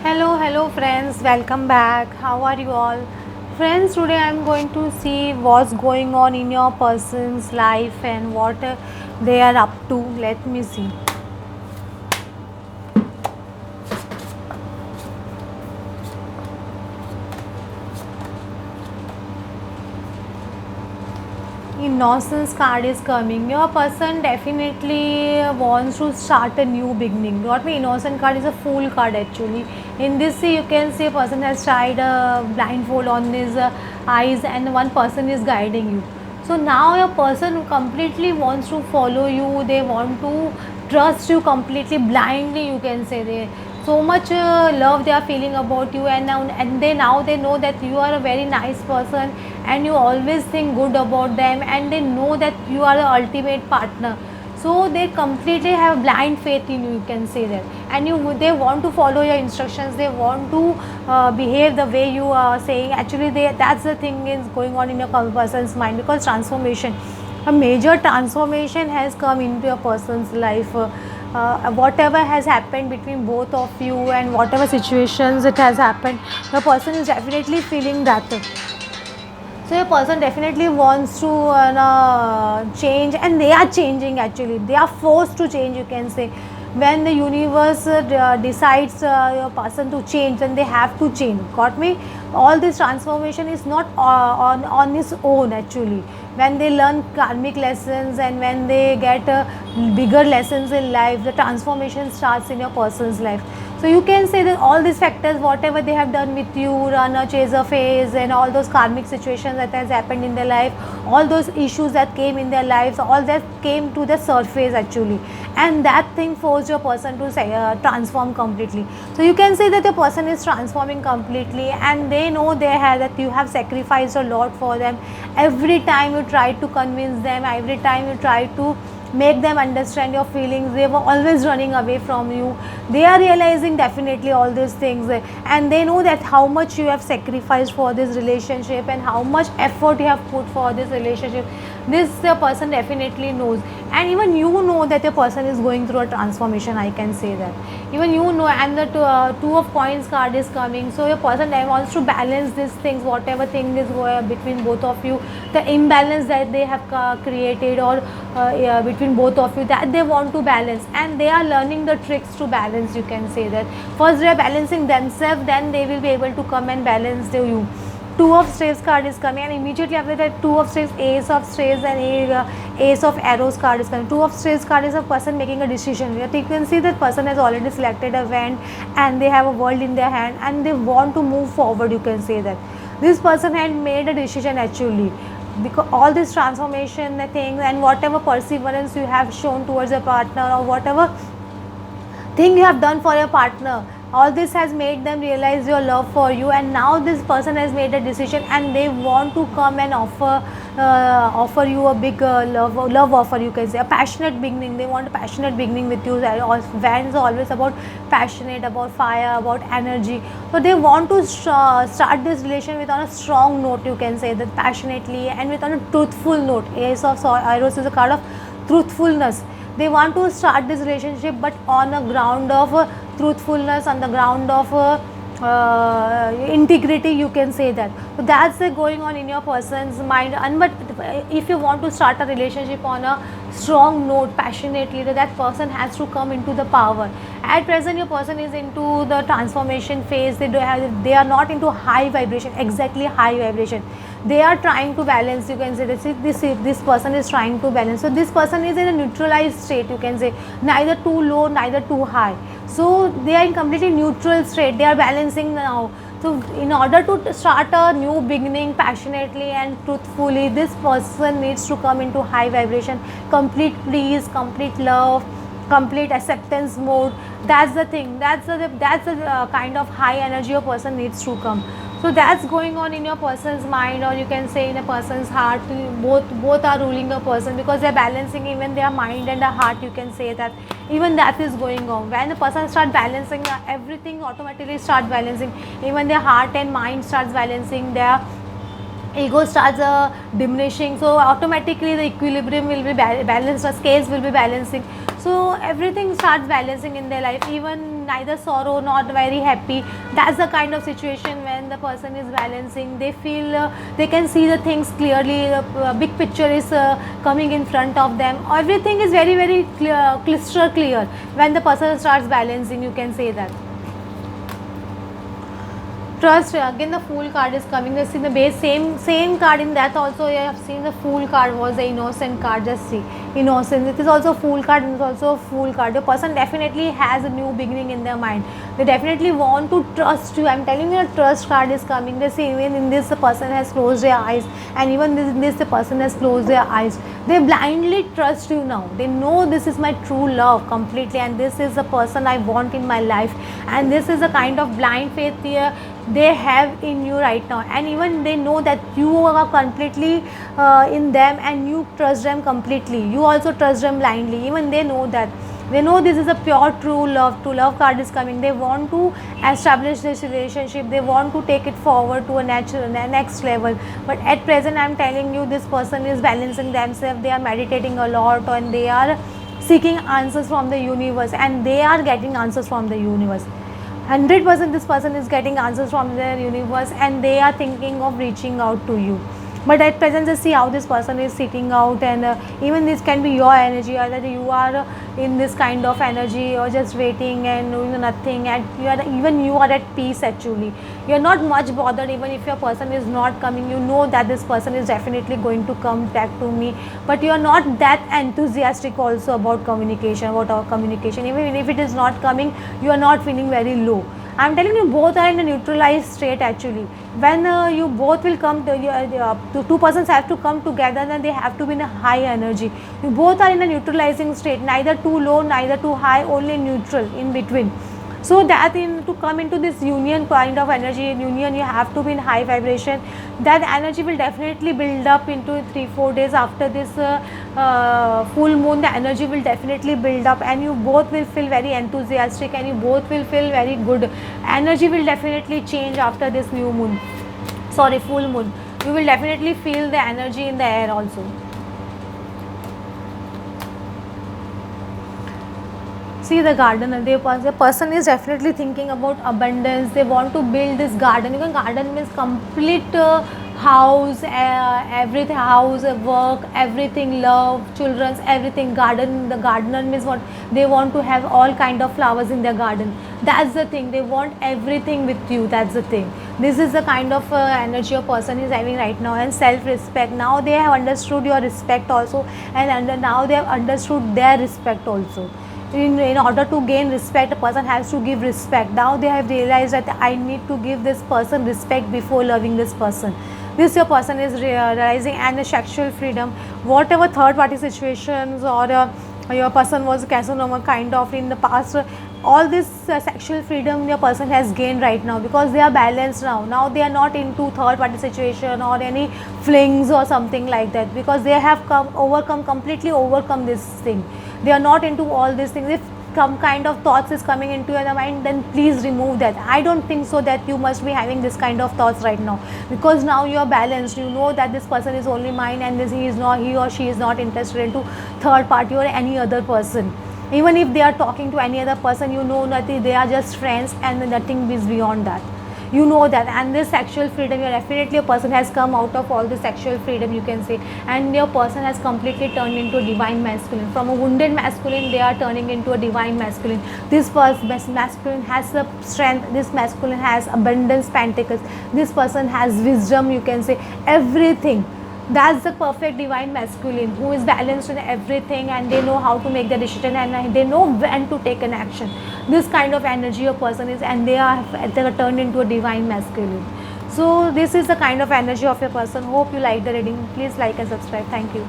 Hello friends, welcome back. How are you all? Friends, today I'm going to see what's going on in your person's life and what they are up to. Let me see. Innocence card is coming. Your person definitely wants to start a new beginning. What my innocent card is a fool card actually. In this, you can see a person has tied a blindfold on his eyes, and one person is guiding you. So now your person completely wants to follow you. They want to trust you completely blindly. You can say they so much love they are feeling about you, and they know that you are a very nice person, and you always think good about them, and they know that you are the ultimate partner. So they completely have blind faith in you, you can say that, and they want to follow your instructions. They want to behave the way you are saying. Actually, that's the thing is going on in your person's mind, because transformation, a major transformation has come into a person's life. Whatever has happened between both of you and whatever situations it has happened, the person is definitely feeling that. So a person definitely wants to change, and they are changing. Actually, they are forced to change, you can say. When the universe decides a person to change, then they have to change. Got me? All this transformation is not on its own actually. When they learn karmic lessons and when they get bigger lessons in life, the transformation starts in your person's life. So you can say that all these factors, whatever they have done with you, run a chaser phase, and all those karmic situations that has happened in their life, all those issues that came in their lives, all that came to the surface actually, and that thing forced your person to say, transform completely. So you can say that the person is transforming completely, and they know they have that you have sacrificed a lot for them. Every time you try to convince them, every time you try to make them understand your feelings, they were always running away from you. They are realizing definitely all these things, and they know that how much you have sacrificed for this relationship and how much effort you have put for this relationship. This the person definitely knows, and even you know that the person is going through a transformation, I can say that. Even you know, and the two of coins card is coming. So your person wants to balance these things, whatever thing is going between both of you, the imbalance that they have created, or yeah, between both of you, that they want to balance, and they are learning the tricks to balance, you can say that. First they are balancing themselves, then they will be able to come and balance you. Two of Spades card is coming, and immediately after that, two of Spades, Ace of Spades, and Ace of Arrows card is coming. Two of Spades card is a person making a decision. You can see that person has already selected a event, and they have a world in their hand, and they want to move forward, you can say that. This person had made a decision actually, because all this transformation things and whatever perseverance you have shown towards a partner, or whatever thing you have done for your partner, all this has made them realize your love for you, and now this person has made a decision, and they want to come and offer you a big love offer, you can say, a passionate beginning. They want a passionate beginning with you. Vans are always about passionate, about fire, about energy. So they want to start this relation with on a strong note, you can say that, passionately, and with on a truthful note. Ace of Arrows is a card of truthfulness. They want to start this relationship, but on a ground of truthfulness, on the ground of integrity, you can say that. So that's going on in your person's mind. And but if you want to start a relationship on a strong note, passionately, that person has to come into the power. At present your person is into the transformation phase. They are not into high vibration, exactly high vibration. They are trying to balance, you can say. This person is trying to balance. So this person is in a neutralized state, you can say, neither too low, neither too high. So they are in completely neutral state. They are balancing now. So in order to start a new beginning passionately and truthfully, this person needs to come into high vibration, complete peace, complete love, complete acceptance mode. That's the thing. That's the kind of high energy a person needs to come. So that's going on in your person's mind, or you can say in a person's heart. Both are ruling a person, because they're balancing even their mind and their heart, you can say that. Even that is going on. When a person start balancing, everything automatically start balancing. Even their heart and mind starts balancing, their ego starts diminishing, so automatically the equilibrium will be balanced, the scales will be balancing. So everything starts balancing in their life. Even neither sorrow not very happy. That's the kind of situation when the person is balancing. They feel they can see the things clearly. The big picture is coming in front of them. Everything is very very clear, crystal clear when the person starts balancing, you can say that. Trust, again the Fool card is coming. Just see the base, same card in that also. You have seen the Fool card was the Innocent card. Just see, innocence. It is also Fool card and it's also a Fool card. The person definitely has a new beginning in their mind. They definitely want to trust you. I'm telling you, a trust card is coming. They see, even in this the person has closed their eyes, and even in this the person has closed their eyes. They blindly trust you now. They know this is my true love completely, and this is the person I want in my life, and this is the kind of blind faith here they have in you right now. And even they know that you are completely in them, and you trust them completely. You also trust them blindly. Even they know that. They know this is a pure true love. True love card is coming. They want to establish this relationship. They want to take it forward to a next level. But at present, I'm telling you, this person is balancing themselves. They are meditating a lot, and they are seeking answers from the universe, and they are getting answers from the universe. 100% this person is getting answers from their universe, and they are thinking of reaching out to you. But at present, just see how this person is sitting out, and even this can be your energy, either you are in this kind of energy or just waiting and doing nothing, and you are at peace. Actually, you are not much bothered. Even if your person is not coming, you know that this person is definitely going to come back to me, but you are not that enthusiastic also about communication, about our communication. Even if it is not coming, you are not feeling very low. I'm telling you, both are in a neutralized state actually. When you both will come, the two persons have to come together, then they have to be in a high energy. You both are in a neutralizing state, neither too low, neither too high, only neutral in between. So that to come into this union kind of energy, in union you have to be in high vibration. That energy will definitely build up into 3-4 days after this full moon. The energy will definitely build up, and you both will feel very enthusiastic, and you both will feel very good. Energy will definitely change after this new moon, sorry, full moon. You will definitely feel the energy in the air also. See the garden, the person is definitely thinking about abundance. They want to build this garden. Even garden means complete house, everything, house, work, everything, love, children's, everything. Garden, the gardener means what? They want to have all kind of flowers in their garden. That's the thing. They want everything with you. That's the thing. This is the kind of energy a person is having right now. And self-respect. Now they have understood your respect also, and now they have understood their respect also. In order to gain respect, a person has to give respect. Now they have realized that I need to give this person respect before loving this person. This your person is realizing. And the sexual freedom, whatever third party situations or your person was Casanova kind of in the past, all this sexual freedom your person has gained right now, because they are balanced now. Now they are not into third party situation or any flings or something like that, because they have completely overcome this thing. They are not into all these things. If some kind of thoughts is coming into your mind, then please remove that. I don't think so that you must be having this kind of thoughts right now, because now you are balanced. You know that this person is only mine, and he or she is not interested into third party or any other person. Even if they are talking to any other person, you know that they are just friends, and nothing is beyond that. You know that. And this sexual freedom, definitely a person has come out of all the sexual freedom, you can say, and your person has completely turned into a divine masculine. From a wounded masculine, they are turning into a divine masculine. This masculine has the strength. This masculine has abundance, pentacles. This person has wisdom, you can say, everything. That's the perfect divine masculine, who is balanced in everything, and they know how to make the decision, and they know when to take an action. This kind of energy a person is, and they are turned into a divine masculine. So this is the kind of energy of a person. Hope you like the reading. Please like and subscribe. Thank you.